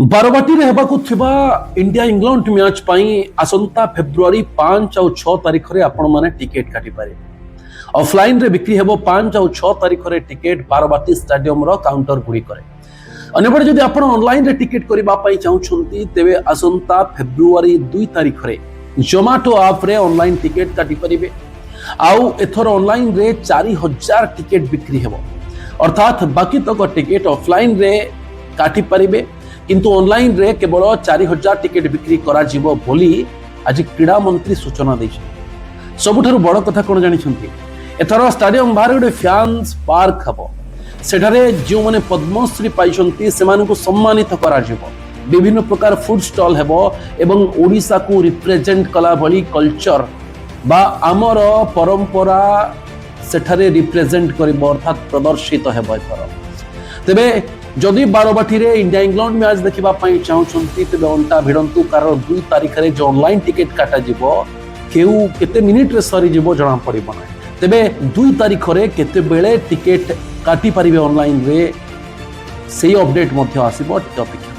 बारवाटी रे हेबाकु थिबा India England match पाई आसंता February 5 और 6 तारीख रे आपण माने टिकट काटी पारे। ऑफलाइन रे बिक्री हेबो 5 और 6 तारीख रे टिकट बारवाटी स्टेडियम रो काउंटर गुडी करे। अन्यपटे जदि आपण ऑनलाइन रे टिकट करिबा पाई चाहुछंती तेबे आसंता फेब्रुआरी 2 तारीख रे जोमाटो ऐप रे ऑनलाइन टिकट काटी परिबे। आउ एथर ऑनलाइन रे 4000 टिकट बिक्री हेबो, अर्थात बाकी तक टिकट ऑफलाइन रे काटी परिबे किंतु ऑनलाइन रे केवल 4000 टिकट बिक्री करा जिवो बोली आज क्रीड़ा मंत्री सूचना दैछि। सबुठारु बड़ कथा कोन जानि छंती, एथर स्टेडियम बाहर गोटे फैंस पार्क हबो। सेठारे जो माने पद्मश्री पाइछंती सेमानकु सम्मानित करा जिवो। विभिन्न प्रकार फूड स्टॉल हेबो एवं ओडिसा को रिप्रेजेंट कला भली कल्चर बा आमर परंपरा सेठारे रिप्रेजेंट करिबो, अर्थात प्रदर्शित हेबो एथर। तेबे जदि बारवाटी रे इंडिया इंग्लैंड मैच देखिबा पई चाहुछंती तेबे अंटा भिड़ंतु, कारण 2 तारीख रे जो ऑनलाइन टिकट काटा जिवो केउ केते मिनिट रे सरी जिवो जणा पड़िबो ना। तेबे 2 तारीख रे केते बेले टिकट काटी परिबे ऑनलाइन रे सेही अपडेट मध्ये आसीबो। टॉपिक